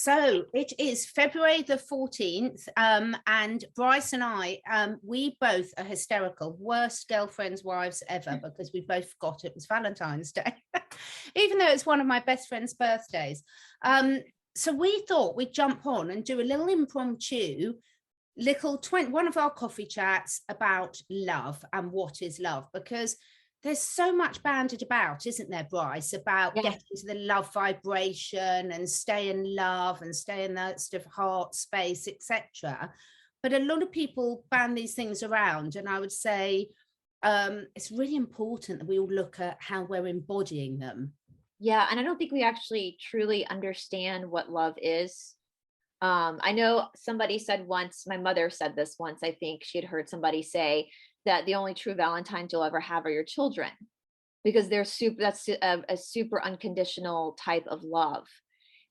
So it is February the 14th, and Brice and I, we both are hysterical, worst girlfriends, wives ever, because we both forgot it was Valentine's Day, even though it's one of my best friend's birthdays. So we thought we'd jump on and do a little impromptu, one of our coffee chats about love and what is love, because there's so much bandied about, isn't there, Brice, about getting to the love vibration and stay in love and stay in that sort of heart space, etc. But a lot of people ban these things around, and I would say it's really important that we all look at how we're embodying them. Yeah, and I don't think we actually truly understand what love is. I know somebody said once, my mother said this once, I think she had heard somebody say that the only true Valentines you'll ever have are your children, because they're that's a super unconditional type of love.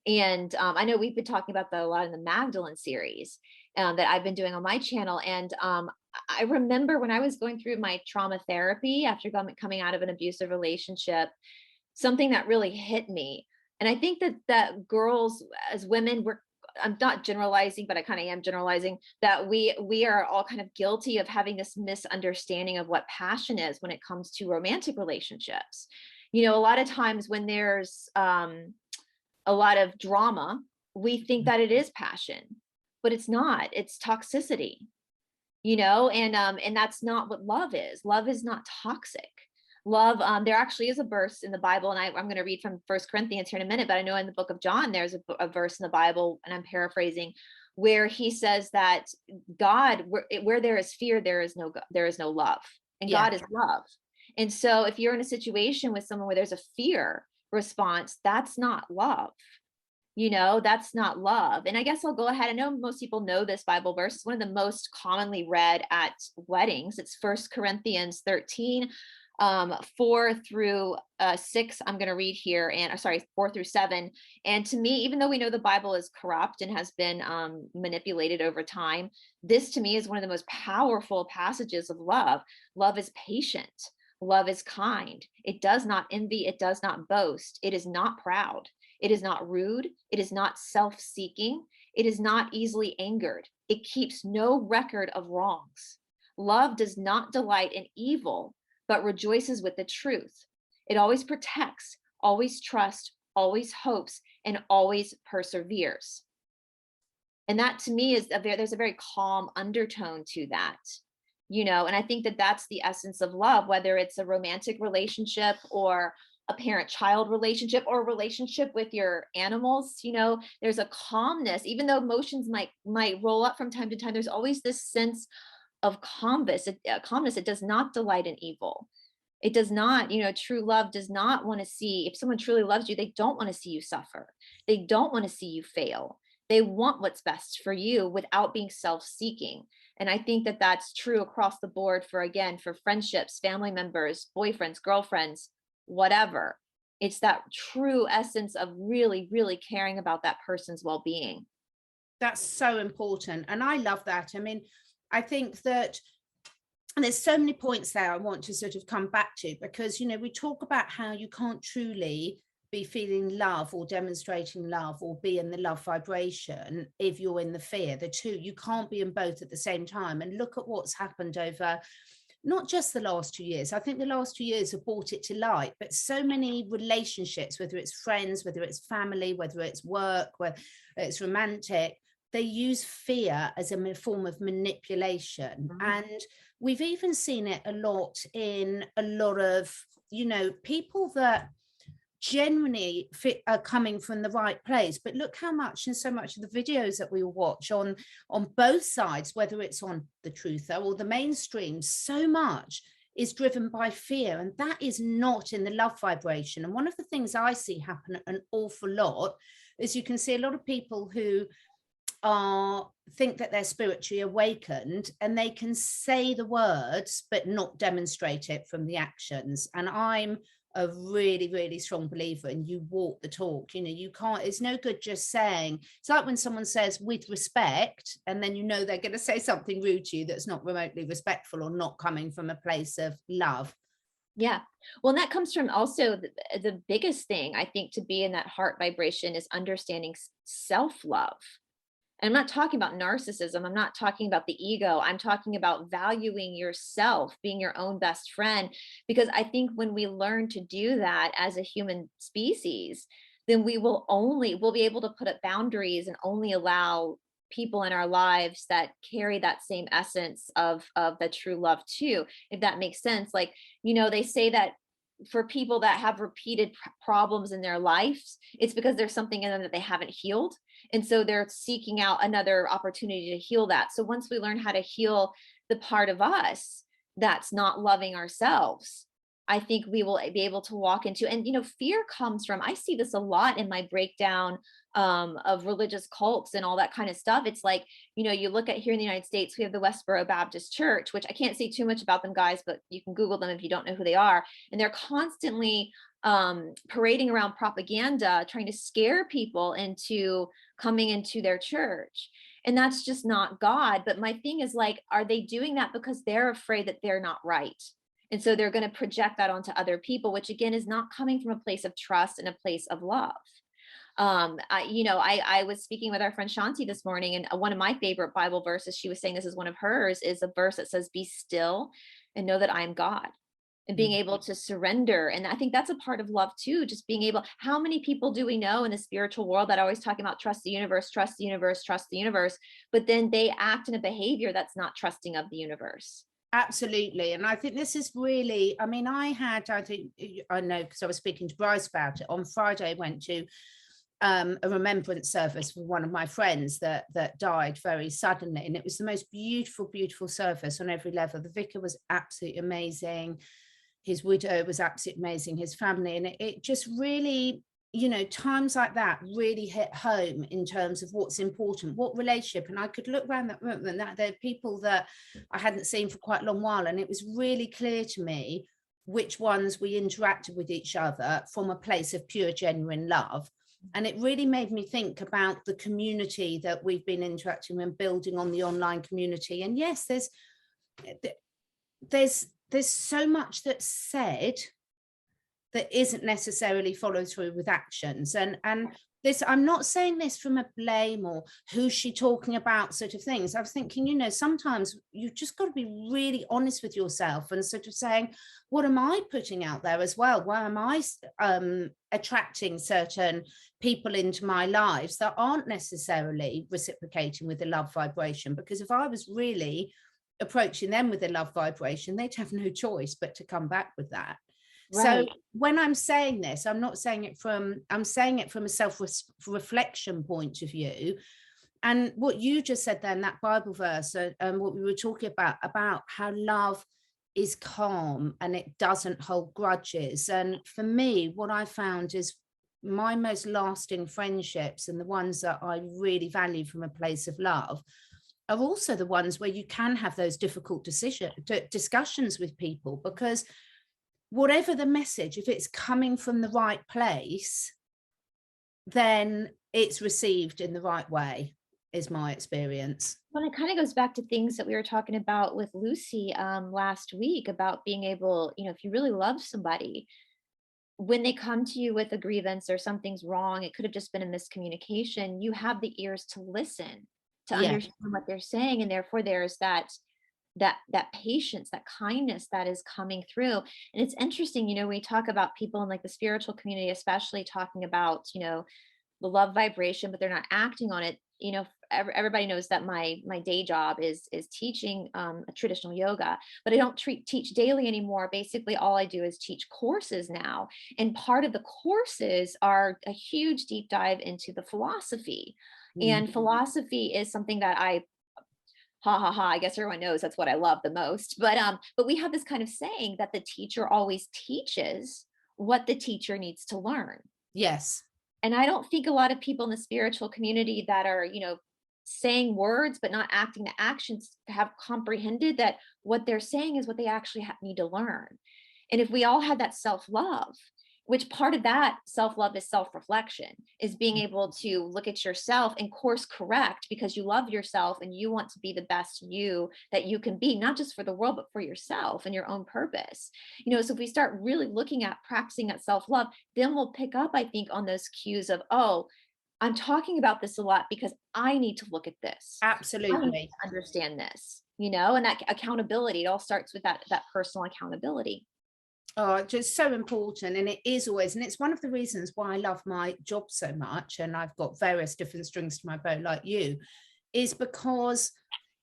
And I know we've been talking about that a lot in the Magdalene series that I've been doing on my channel. And I remember when I was going through my trauma therapy after coming out of an abusive relationship, something that really hit me. And I think that girls, as women, I'm not generalizing, but I kind of am generalizing, that we are all kind of guilty of having this misunderstanding of what passion is when it comes to romantic relationships. You know, a lot of times when there's a lot of drama, we think that it is passion, but it's not. It's toxicity, you know, and that's not what love is. Love is not toxic. Love, there actually is a verse in the Bible, and I'm going to read from 1 Corinthians here in a minute, but I know in the book of John, there's a verse in the Bible, and I'm paraphrasing, where he says that God, where there is fear, there is no love, and God is love. And so if you're in a situation with someone where there's a fear response, that's not love. You know, that's not love. And I guess I'll go ahead. I know most people know this Bible verse. It's one of the most commonly read at weddings. It's 1 Corinthians 13. 4 through 6, I'm going to read here, and 4 through 7. And to me, even though we know the Bible is corrupt and has been manipulated over time, this to me is one of the most powerful passages of love. Love is patient. Love is kind. It does not envy. It does not boast. It is not proud. It is not rude. It is not self-seeking. It is not easily angered. It keeps no record of wrongs. Love does not delight in evil, but rejoices with the truth. It always protects, always trusts, always hopes, and always perseveres. And that to me is there's a very calm undertone to that, you know, and I think that that's the essence of love, whether it's a romantic relationship or a parent-child relationship or a relationship with your animals. You know, there's a calmness, even though emotions might roll up from time to time, there's always this sense of calmness. It does not delight in evil. It does not, you know, true love does not want to see, if someone truly loves you, they don't want to see you suffer. They don't want to see you fail. They want what's best for you without being self-seeking. And I think that that's true across the board for friendships, family members, boyfriends, girlfriends, whatever. It's that true essence of really, really caring about that person's well-being. That's so important. And I love that. I mean, I think that, and there's so many points there I want to sort of come back to, because, you know, we talk about how you can't truly be feeling love or demonstrating love or be in the love vibration if you're in the fear. The two, you can't be in both at the same time. And look at what's happened over not just the last 2 years. I think the last 2 years have brought it to light, but so many relationships, whether it's friends, whether it's family, whether it's work, whether it's romantic, they use fear as a form of manipulation. Mm-hmm. And we've even seen it a lot in a lot of, you know, people that genuinely are coming from the right place. But look how much, in so much of the videos that we watch on both sides, whether it's on the truther or the mainstream, so much is driven by fear. And that is not in the love vibration. And one of the things I see happen an awful lot is you can see a lot of people who think that they're spiritually awakened, and they can say the words but not demonstrate it from the actions. And I'm a really, really strong believer in you walk the talk. You know, you can't, it's no good just saying. It's like when someone says with respect, and then you know they're going to say something rude to you that's not remotely respectful or not coming from a place of love. Yeah. Well, and that comes from also the biggest thing I think to be in that heart vibration is understanding self-love. And I'm not talking about narcissism. I'm not talking about the ego. I'm talking about valuing yourself, being your own best friend. Because I think when we learn to do that as a human species, then we'll be able to put up boundaries and only allow people in our lives that carry that same essence of the true love too, if that makes sense. Like, they say that for people that have repeated problems in their lives, it's because there's something in them that they haven't healed. And so they're seeking out another opportunity to heal that. So once we learn how to heal the part of us that's not loving ourselves, I think we will be able to walk into, and fear comes from, I see this a lot in my breakdown of religious cults and all that kind of stuff. It's like, you look at here in the United States, we have the Westboro Baptist Church, which I can't say too much about them, guys, but you can Google them if you don't know who they are. And they're constantly parading around propaganda, trying to scare people into coming into their church. And that's just not God. But my thing is, like, are they doing that because they're afraid that they're not right? And so they're going to project that onto other people, which again is not coming from a place of trust and a place of love. I was speaking with our friend Shanti this morning, and one of my favorite Bible verses, she was saying this is one of hers, is a verse that says, "Be still and know that I am God." And being able to surrender. And I think that's a part of love too, just being able, how many people do we know in the spiritual world that are always talking about trust the universe, trust the universe, trust the universe, but then they act in a behavior that's not trusting of the universe? Absolutely. And I think this is really, I mean, I know because I was speaking to Brice about it on Friday. I went to a remembrance service for one of my friends that died very suddenly, and it was the most beautiful service on every level. The vicar was absolutely amazing, his widow was absolutely amazing, his family, and it just really, times like that really hit home in terms of what's important, what relationship. And I could look around that room and that there are people that I hadn't seen for quite a long while, and it was really clear to me which ones we interacted with each other from a place of pure, genuine love. And it really made me think about the community that we've been interacting and building on, the online community. And yes, there's so much that's said that isn't necessarily followed through with actions. And this, I'm not saying this from a blame or who's she talking about sort of things. I was thinking, sometimes you've just got to be really honest with yourself and sort of saying, what am I putting out there as well? Why am I attracting certain people into my lives that aren't necessarily reciprocating with the love vibration? Because if I was really approaching them with a love vibration, they'd have no choice but to come back with that. Right. So when I'm saying this, I'm saying it from a self-reflection point of view. And what you just said then, that Bible verse, and what we were talking about how love is calm and it doesn't hold grudges. And for me, what I found is my most lasting friendships, and the ones that I really value from a place of love, are also the ones where you can have those difficult discussions with people, because whatever the message, if it's coming from the right place, then it's received in the right way, is my experience. Well, it kind of goes back to things that we were talking about with Lucy last week about being able, if you really love somebody, when they come to you with a grievance or something's wrong, it could have just been a miscommunication. You have the ears to listen, to understand what they're saying. And therefore there's that patience, that kindness that is coming through. And it's interesting, we talk about people in like the spiritual community, especially talking about, the love vibration, but they're not acting on it. Everybody knows that my day job is teaching a traditional yoga, but I don't teach daily anymore. Basically, all I do is teach courses now. And part of the courses are a huge deep dive into the philosophy. And philosophy is something that I guess everyone knows that's what I love the most. But we have this kind of saying that the teacher always teaches what the teacher needs to learn. Yes. And I don't think a lot of people in the spiritual community that are, saying words but not acting the actions have comprehended that what they're saying is what they actually need to learn. And if we all had that self-love, which part of that self-love is self-reflection, is being able to look at yourself and course correct because you love yourself and you want to be the best you that you can be, not just for the world, but for yourself and your own purpose. So if we start really looking at practicing that self-love, then we'll pick up, I think, on those cues of, oh, I'm talking about this a lot because I need to look at this. I need Absolutely. to understand this, and that accountability, it all starts with that personal accountability. Oh, just so important. And it is always, and it's one of the reasons why I love my job so much. And I've got various different strings to my bow like you, is because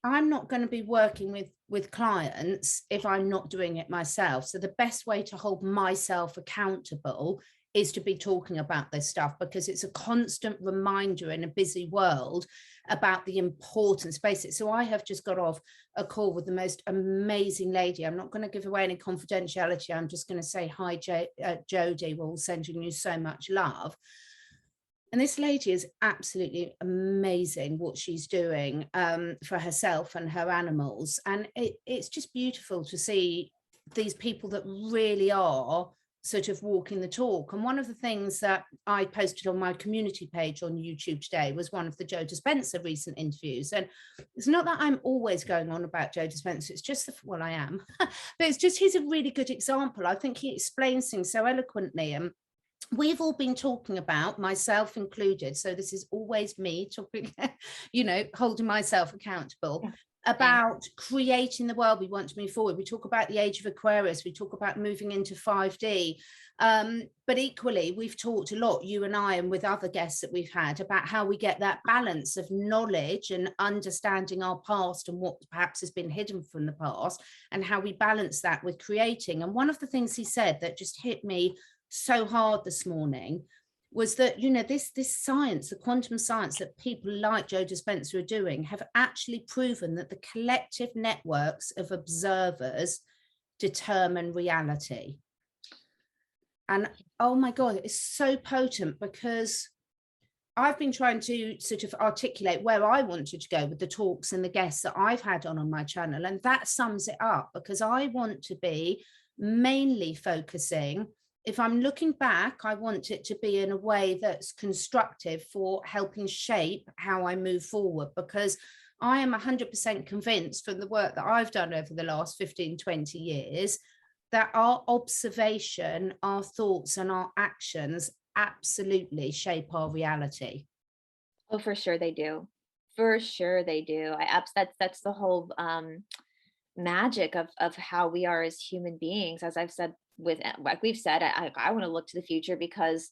I'm not going to be working with clients if I'm not doing it myself. So the best way to hold myself accountable is to be talking about this stuff, because it's a constant reminder in a busy world about the importance, basically. So I have just got off a call with the most amazing lady. I'm not going to give away any confidentiality. I'm just going to say, hi, Jodie, we're all sending you so much love. And this lady is absolutely amazing what she's doing for herself and her animals. And it's just beautiful to see these people that really are sort of walking the talk. And one of the things that I posted on my community page on YouTube today was one of the Joe Dispenza recent interviews. And it's not that I'm always going on about Joe Dispenza, it's just, well, I am, but it's just, he's a really good example. I think he explains things so eloquently. And we've all been talking about, myself included, so this is always me talking, holding myself accountable, about creating the world we want to move forward. We talk about the age of Aquarius, we talk about moving into 5D, but equally we've talked a lot, you and I, and with other guests that we've had, about how we get that balance of knowledge and understanding our past and what perhaps has been hidden from the past, and how we balance that with creating. And one of the things he said that just hit me so hard this morning was that, this science, the quantum science that people like Joe Dispenza are doing, have actually proven that the collective networks of observers determine reality. And oh my God, it's so potent, because I've been trying to sort of articulate where I wanted to go with the talks and the guests that I've had on my channel. And that sums it up, because I want to be mainly focusing, if I'm looking back, I want it to be in a way that's constructive for helping shape how I move forward, because I am 100% convinced from the work that I've done over the last 15, 20 years, that our observation, our thoughts and our actions absolutely shape our reality. Oh, for sure they do. For sure they do. That's the whole magic of how we are as human beings. As I've said, like we've said, I want to look to the future, because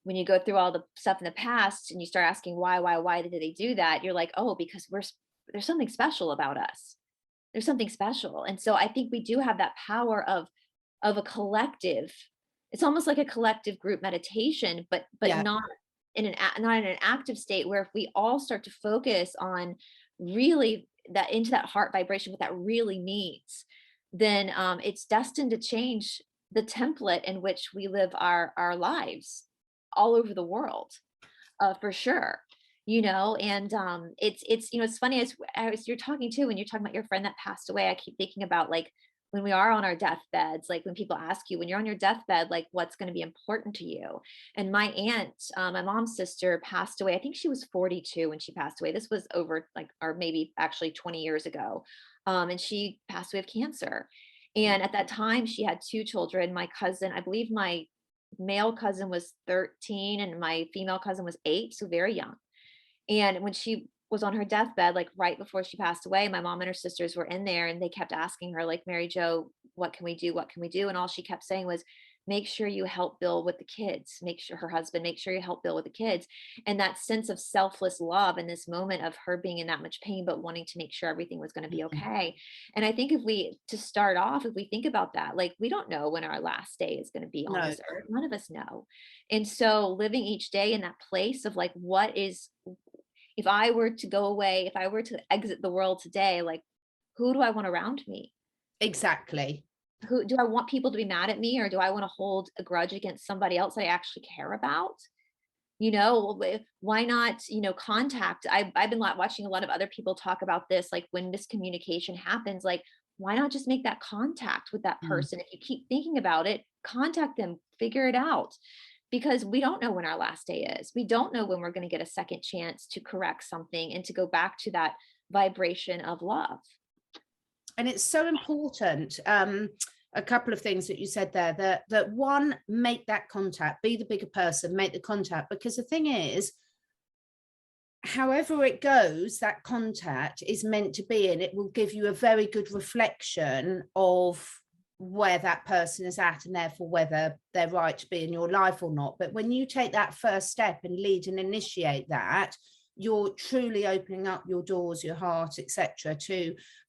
when you go through all the stuff in the past and you start asking why did they do that, you're like, oh, because there's something special about us. There's something special. And so I think we do have that power of a collective. It's almost like a collective group meditation, but Yeah. not in an active state, where if we all start to focus on really that, into that heart vibration, what that really means, then it's destined to change the template in which we live our lives all over the world, for sure. And it's funny, as you're talking to, when you're talking about your friend that passed away, I keep thinking about, like, when we are on our deathbeds, like when people ask you, when you're on your deathbed, like, what's going to be important to you? And my aunt, my mom's sister, passed away. I think she was 42 when she passed away. This was over, like, or maybe actually 20 years ago. And she passed away of cancer. And at that time, she had two children. My cousin, I believe my male cousin was 13 and my female cousin was 8, so very young. And when she was on her deathbed, like right before she passed away, my mom and her sisters were in there, and they kept asking her, like, Mary Jo, what can we do? What can we do? And all she kept saying was, make sure you help Bill with the kids. Make sure, her husband, make sure you help Bill with the kids. And that sense of selfless love in this moment of her being in that much pain, but wanting to make sure everything was going to be okay. And I think if we think about that, like, we don't know when our last day is going to be on this earth. None of us know. And so living each day in that place of, like, if I were to go away, if I were to exit the world today, like, who do I want around me? Exactly. Who do I want people to be mad at me, or do I want to hold a grudge against somebody else that I actually care about? Why not, contact? I've been watching a lot of other people talk about this, like, when miscommunication happens, like, why not just make that contact with that person? If you keep thinking about it, contact them, figure it out, because we don't know when our last day is. We don't know when we're going to get a second chance to correct something and to go back to that vibration of love. And it's so important. A couple of things that you said there, that one, make that contact, be the bigger person, make the contact, because the thing is, however it goes, that contact is meant to be, and it will give you a very good reflection of where that person is at, and therefore whether they're right to be in your life or not. But when you take that first step and lead and initiate that, you're truly opening up your doors, your heart, etc.,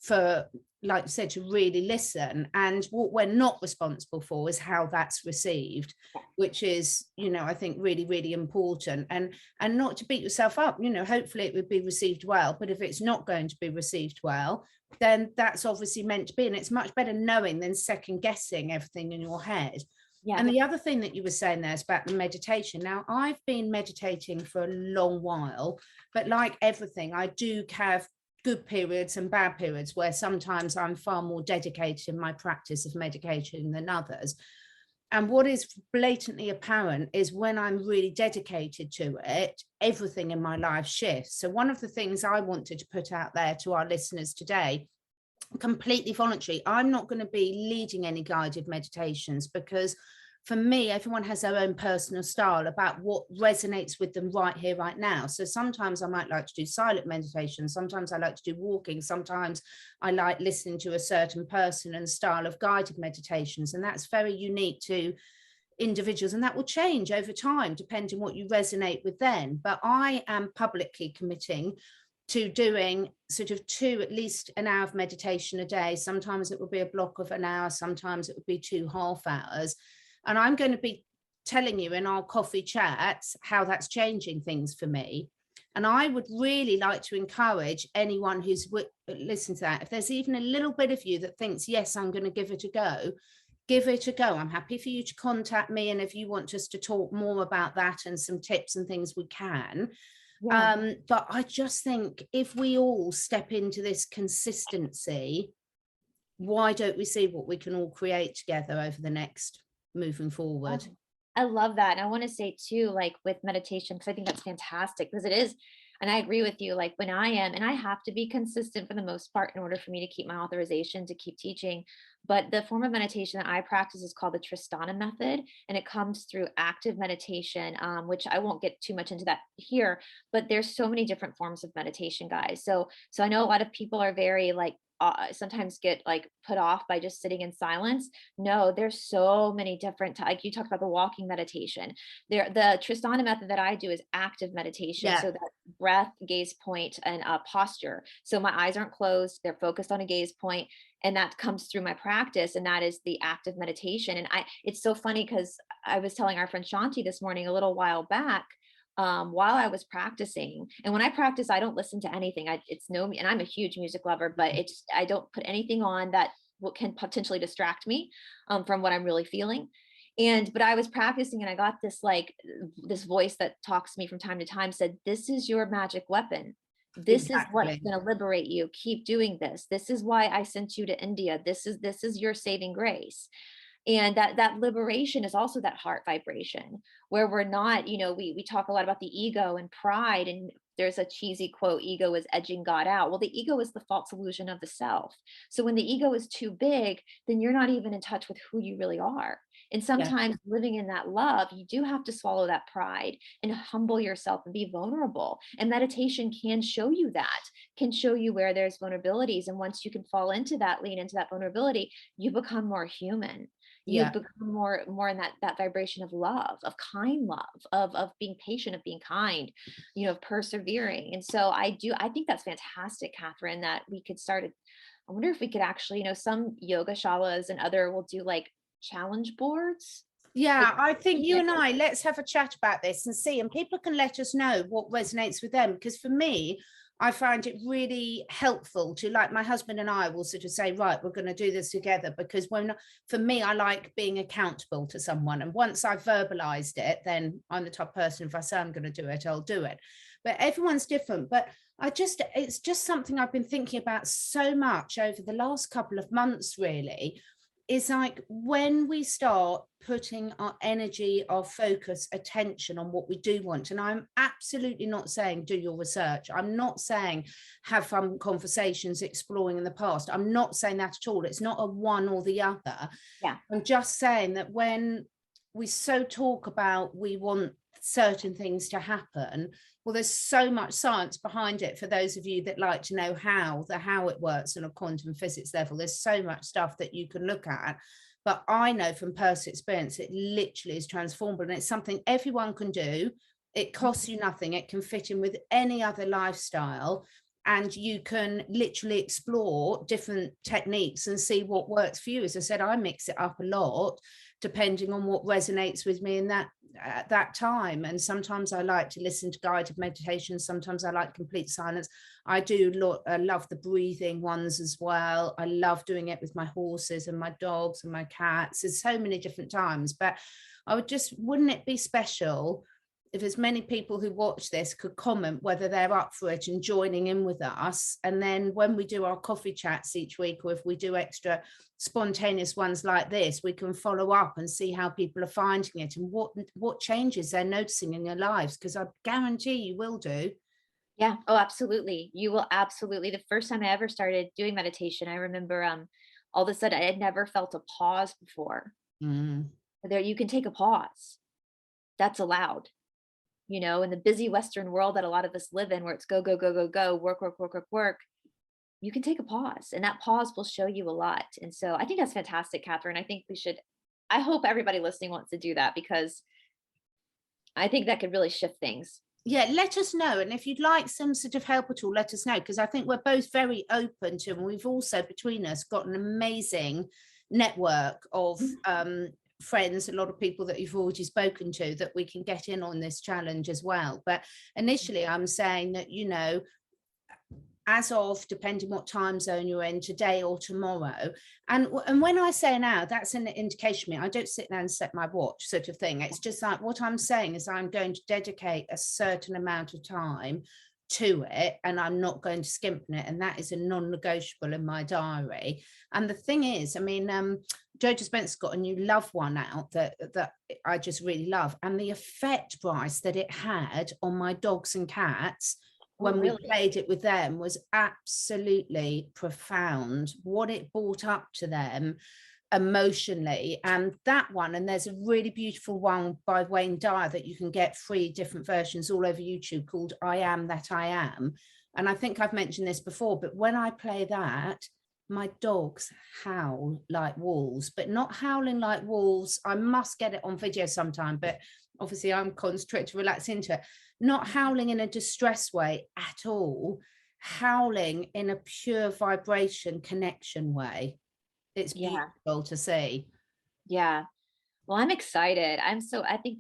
for, like you said, to really listen. And what we're not responsible for is how that's received, which is, I think really, really important. And not to beat yourself up, hopefully it would be received well, but if it's not going to be received well, then that's obviously meant to be. And it's much better knowing than second guessing everything in your head. Yeah. And the other thing that you were saying there is about the meditation. Now, I've been meditating for a long while, but like everything, I do have good periods and bad periods where sometimes I'm far more dedicated in my practice of meditation than others. And what is blatantly apparent is when I'm really dedicated to it, everything in my life shifts. So one of the things I wanted to put out there to our listeners today, completely voluntary, I'm not going to be leading any guided meditations, because for me, everyone has their own personal style about what resonates with them right here, right now. So sometimes I might like to do silent meditation. Sometimes I like to do walking. Sometimes I like listening to a certain person and style of guided meditations. And that's very unique to individuals. And that will change over time, depending on what you resonate with then. But I am publicly committing to doing sort of at least an hour of meditation a day. Sometimes it will be a block of an hour. Sometimes it will be 2.5 hours. And I'm going to be telling you in our coffee chats how that's changing things for me. And I would really like to encourage anyone who's listened to that, if there's even a little bit of you that thinks, yes, I'm going to give it a go, give it a go. I'm happy for you to contact me. And if you want us to talk more about that and some tips and things, we can. Yeah. But I just think if we all step into this consistency, why don't we see what we can all create together over the next moving forward? I love that. And I want to say too, like with meditation, because I think that's fantastic, because it is, and I agree with you, like when I am, and I have to be consistent for the most part in order for me to keep my authorization to keep teaching. But the form of meditation that I practice is called the Tristana method, and it comes through active meditation, which I won't get too much into that here, but there's so many different forms of meditation, guys. So I know a lot of people are very like, sometimes get like put off by just sitting in silence. No, there's so many different, like you talked about the walking meditation. The Tristana method that I do is active meditation. Yeah. So that breath, gaze point, and posture. So my eyes aren't closed, they're focused on a gaze point, and that comes through my practice, and that is the active meditation. And it's so funny because I was telling our friend Shanti this morning a little while back, while I was practicing. And when I practice, I don't listen to anything. And I'm a huge music lover, but I don't put anything on that can potentially distract me from what I'm really feeling. But I was practicing, and I got this voice that talks to me from time to time, said, "This is your magic weapon. This is what's going to liberate you. Keep doing this. This is why I sent you to India. This is your saving grace." And that liberation is also that heart vibration, where we're not, we talk a lot about the ego and pride, and there's a cheesy quote, ego is edging God out. Well, the ego is the false illusion of the self. So when the ego is too big, then you're not even in touch with who you really are. And sometimes living in that love, you do have to swallow that pride and humble yourself and be vulnerable. And meditation can show you that, can show you where there's vulnerabilities. And once you can fall into that, lean into that vulnerability, you become more human. You become more in that vibration of love, of kind love, of being patient, of being kind, of persevering. And so I think that's fantastic, Catherine, that we could start I wonder if we could actually, some yoga shalas and other will do like challenge boards. Yeah, I think you and I, let's have a chat about this and see, and people can let us know what resonates with them. Because for me, I find it really helpful to, like, my husband and I will sort of say, right, we're going to do this together, because for me, I like being accountable to someone. And once I've verbalized it, then I'm the type of person, if I say I'm going to do it, I'll do it. But everyone's different. But it's just something I've been thinking about so much over the last couple of months, really, is like, when we start putting our energy, our focus, attention on what we do want. And I'm absolutely not saying do your research. I'm not saying have fun conversations exploring in the past. I'm not saying that at all. It's not a one or the other. Yeah. I'm just saying that when we so talk about we want certain things to happen, well, there's so much science behind it. For those of you that like to know how it works on a quantum physics level, there's so much stuff that you can look at. But I know from personal experience, it literally is transformable, and it's something everyone can do. It costs you nothing. It can fit in with any other lifestyle, and you can literally explore different techniques and see what works for you. As I said, I mix it up a lot depending on what resonates with me in that at that time. And sometimes I like to listen to guided meditation. Sometimes I like complete silence. I love the breathing ones as well. I love doing it with my horses and my dogs and my cats. There's so many different times. But wouldn't it be special if as many people who watch this could comment whether they're up for it and joining in with us? And then when we do our coffee chats each week, or if we do extra spontaneous ones like this, we can follow up and see how people are finding it and what changes they're noticing in their lives, because I guarantee you will do. Yeah. Oh, absolutely. You will absolutely. The first time I ever started doing meditation, I remember all of a sudden I had never felt a pause before. There, you can take a pause. That's allowed. You know, in the busy Western world that a lot of us live in, where it's go, go, go, go, go, work, work, work, work, work, you can take a pause, and that pause will show you a lot. And so I think that's fantastic, Catherine. I hope everybody listening wants to do that, because I think that could really shift things. Yeah, let us know. And if you'd like some sort of help at all, let us know, because I think we're both very open to, and we've also between us got an amazing network of friends, a lot of people that you've already spoken to, that we can get in on this challenge as well. But initially I'm saying that, you know, as of, depending what time zone you're in, today or tomorrow. And when I say now, that's an indication. I don't sit there and set my watch sort of thing. It's just like, what I'm saying is I'm going to dedicate a certain amount of time to it, and I'm not going to skimp on it. And that is a non-negotiable in my diary. And the thing is, I mean, Joe Dispenza's got a new Love one out that I just really love. And the effect, Brice, that it had on my dogs and cats when we played it with them was absolutely profound. What it brought up to them emotionally. And that one, and there's a really beautiful one by Wayne Dyer that you can get free, different versions all over YouTube, called I Am That I Am. And I think I've mentioned this before, but when I play that, my dogs howl like wolves, but not howling like wolves. I must get it on video sometime, but obviously I'm concentrated to relax into it. Not howling in a distress way at all, howling in a pure vibration connection way. It's beautiful to see. Yeah. Well, I'm excited. I think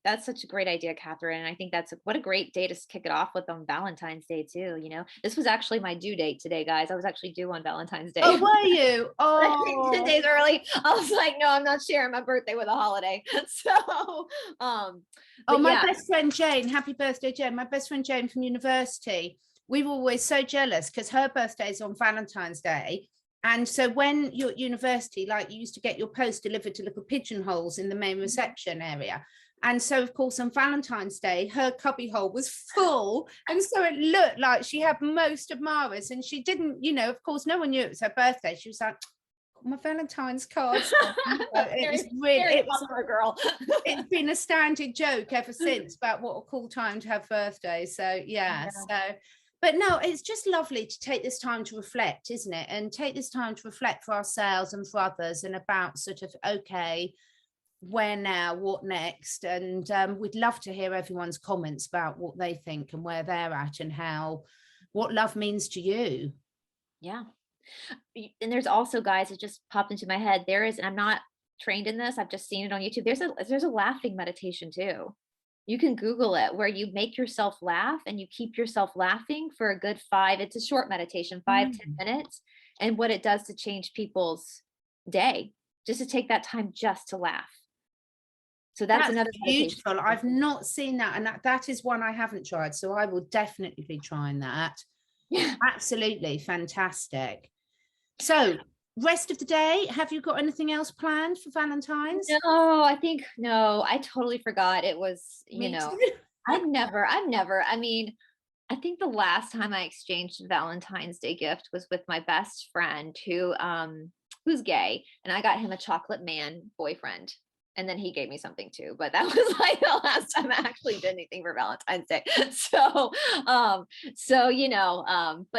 that's such a great idea, Catherine. And I think what a great day to kick it off with on Valentine's Day too. You know, this was actually my due date today, guys. I was actually due on Valentine's Day. Oh, were you? Oh, 10 days early. I was like, no, I'm not sharing my birthday with a holiday. So, my best friend Jane, happy birthday, Jane. My best friend Jane from university. We were always so jealous because her birthday is on Valentine's Day. And so when you're at university, like, you used to get your post delivered to little pigeonholes in the main reception area. And so, of course, on Valentine's Day, her cubbyhole was full. And so it looked like she had most admirers. And she didn't, you know, of course, no one knew it was her birthday. She was like, my Valentine's cards. It was really, it was a girl. It's been a standard joke ever since about what a cool time to have birthdays. So, yeah. But no, it's just lovely to take this time to reflect, isn't it? And take this time to reflect for ourselves and for others, and about sort of, okay, where now, what next? And we'd love to hear everyone's comments about what they think and where they're at, and what love means to you. Yeah. And there's also, guys, it just popped into my head. And I'm not trained in this, I've just seen it on YouTube. There's a laughing meditation too. You can Google it, where you make yourself laugh and you keep yourself laughing for a good 5, it's a short meditation, 5-10 minutes, and what it does to change people's day, just to take that time just to laugh. So that's another meditation. Beautiful. I've not seen that, and that is one I haven't tried, so I will definitely be trying that. Yeah. Absolutely fantastic. So rest of the day, have you got anything else planned for Valentine's? No, I totally forgot. It was, Me too. I've never, I mean, I think the last time I exchanged a Valentine's Day gift was with my best friend who's gay, and I got him a chocolate man boyfriend. And then he gave me something too, but that was like the last time I actually did anything for Valentine's Day. So, but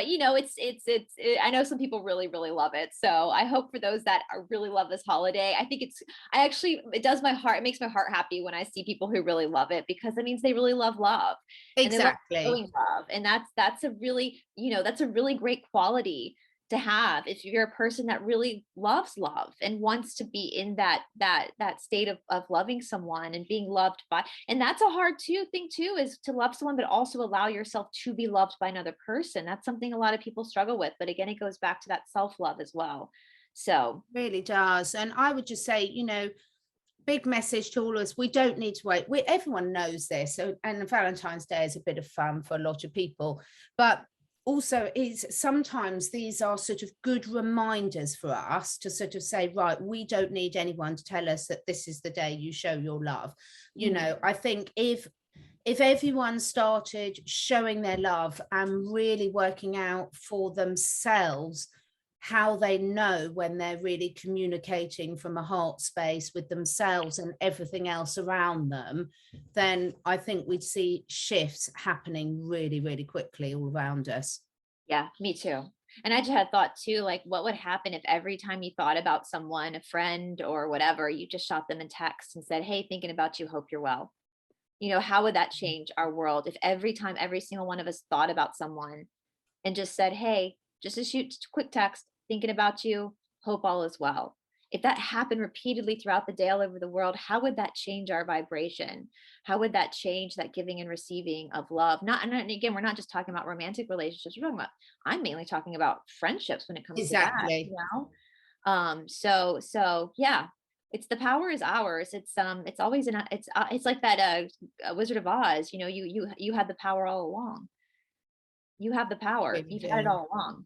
I know some people really, really love it. So I hope for those that really love this holiday, it does my heart. It makes my heart happy when I see people who really love it, because it means they really love love. Exactly. And they love love. And that's a really, that's a really great quality to have if you're a person that really loves love and wants to be in that state of loving someone and being loved by. And that's a hard thing too, is to love someone but also allow yourself to be loved by another person. That's something a lot of people struggle with, but again, it goes back to that self-love as well. So it really does. And I would just say, big message to all of us, we don't need to wait. Everyone knows this, and Valentine's Day is a bit of fun for a lot of people, but also is sometimes these are sort of good reminders for us to sort of say, right, we don't need anyone to tell us that this is the day you show your love. I think if everyone started showing their love and really working out for themselves how they know when they're really communicating from a heart space with themselves and everything else around them, then I think we'd see shifts happening really, really quickly all around us. Yeah, me too. And I just had thought too, like, what would happen if every time you thought about someone, a friend or whatever, you just shot them a text and said, hey, thinking about you, hope you're well. How would that change our world if every time every single one of us thought about someone and just said, hey, just a quick text, thinking about you, hope all is well. If that happened repeatedly throughout the day all over the world, how would that change our vibration? How would that change that giving and receiving of love? And again, we're not just talking about romantic relationships. I'm mainly talking about friendships when it comes to that. So yeah, it's the power is ours. It's always it's like that Wizard of Oz. You had the power all along. You have the power. You've had it all along.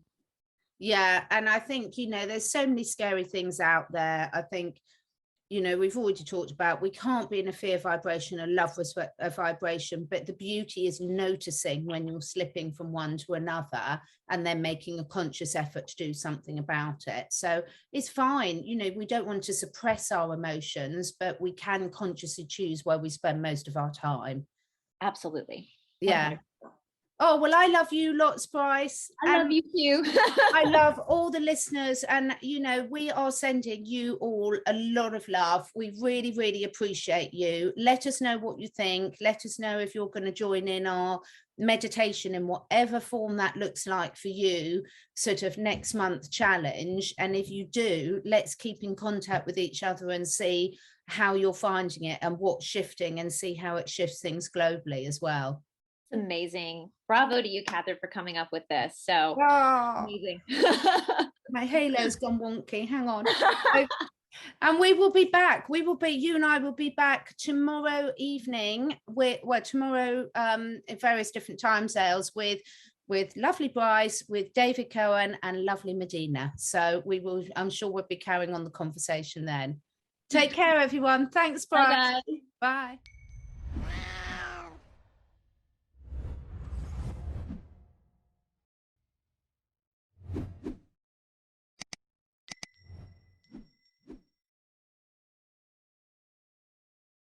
Yeah, and I think there's so many scary things out there. I think we've already talked about, we can't be in a fear vibration, a love vibration, but the beauty is noticing when you're slipping from one to another and then making a conscious effort to do something about it. So it's fine. We don't want to suppress our emotions, but we can consciously choose where we spend most of our time. Absolutely. Yeah. Oh, well, I love you lots, Brice. I love you too. I love all the listeners, and we are sending you all a lot of love. We really, really appreciate you. Let us know what you think. Let us know if you're going to join in our meditation in whatever form that looks like for you, sort of next month challenge. And if you do, let's keep in contact with each other and see how you're finding it and what's shifting, and see how it shifts things globally as well. Amazing. Bravo to you, Catherine, for coming up with this. So amazing. My halo's gone wonky. Hang on. And we will be back. You and I will be back tomorrow evening tomorrow at various different time sales with lovely Brice, with David Cohen and lovely Medina. So I'm sure we'll be carrying on the conversation then. Take care, everyone. Thanks, Brice. Bye. Bye.